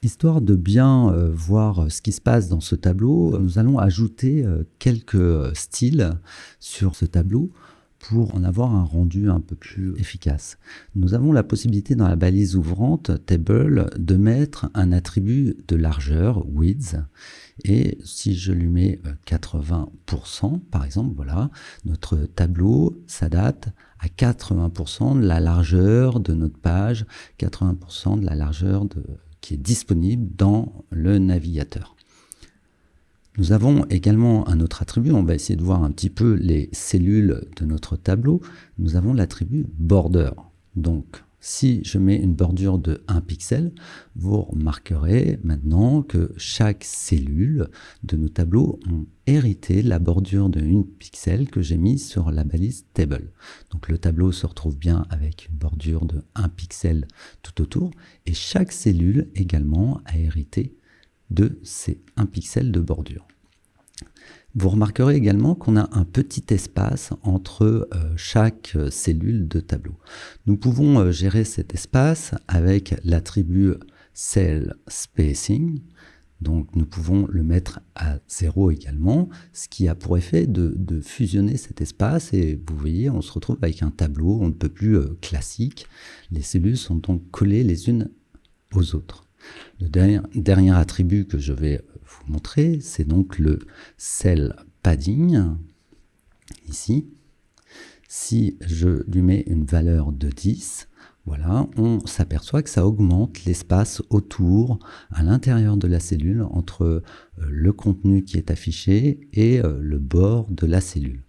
Histoire de bien voir ce qui se passe dans ce tableau, nous allons ajouter quelques styles sur ce tableau pour en avoir un rendu un peu plus efficace. Nous avons la possibilité dans la balise ouvrante Table de mettre un attribut de largeur, width, et si je lui mets 80%, par exemple, voilà, notre tableau s'adapte à 80% de la largeur de notre page, 80% de la largeur qui est disponible dans le navigateur. Nous avons également un autre attribut, on va essayer de voir un petit peu les cellules de notre tableau. Nous avons l'attribut border. Donc, si je mets une bordure de 1 pixel, vous remarquerez maintenant que chaque cellule de nos tableaux ont hérité de la bordure de 1 pixel que j'ai mise sur la balise Table. Donc le tableau se retrouve bien avec une bordure de 1 pixel tout autour, et chaque cellule également a hérité de ces 1 pixel de bordure. Vous remarquerez également qu'on a un petit espace entre chaque cellule de tableau. Nous pouvons gérer cet espace avec l'attribut Cell Spacing. Donc nous pouvons le mettre à 0 également, ce qui a pour effet de fusionner cet espace, et vous voyez, on se retrouve avec un tableau on ne peut plus classique. Les cellules sont donc collées les unes aux autres. Le dernier attribut que je vais vous montrer, c'est donc le Cell Padding, ici. Si je lui mets une valeur de 10, voilà, on s'aperçoit que ça augmente l'espace autour, à l'intérieur de la cellule, entre le contenu qui est affiché et le bord de la cellule.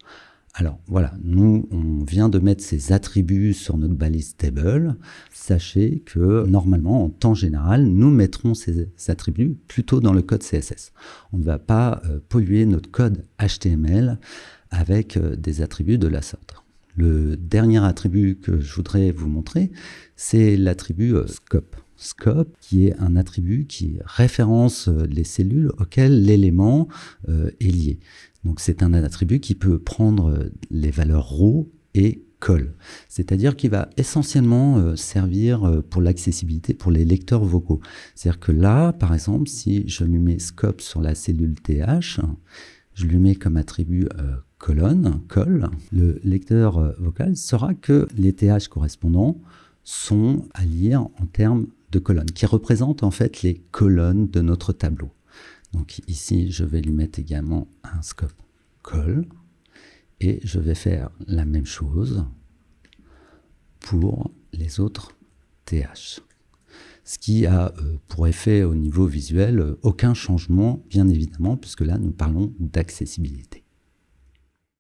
Alors voilà, nous on vient de mettre ces attributs sur notre balise Table. Sachez que normalement, en temps général, nous mettrons ces attributs plutôt dans le code CSS. On ne va pas polluer notre code HTML avec des attributs de la sorte. Le dernier attribut que je voudrais vous montrer, c'est l'attribut Scope. Scope, qui est un attribut qui référence les cellules auxquelles l'élément est lié. Donc c'est un attribut qui peut prendre les valeurs raw et col. C'est-à-dire qu'il va essentiellement servir pour l'accessibilité pour les lecteurs vocaux. C'est-à-dire que là, par exemple, si je lui mets scope sur la cellule TH, je lui mets comme attribut colonne, col, le lecteur vocal saura que les TH correspondants sont à lire en termes de colonnes, qui représentent en fait les colonnes de notre tableau. Donc ici, je vais lui mettre également un scope col, et je vais faire la même chose pour les autres TH. Ce qui a pour effet au niveau visuel aucun changement, bien évidemment, puisque là nous parlons d'accessibilité.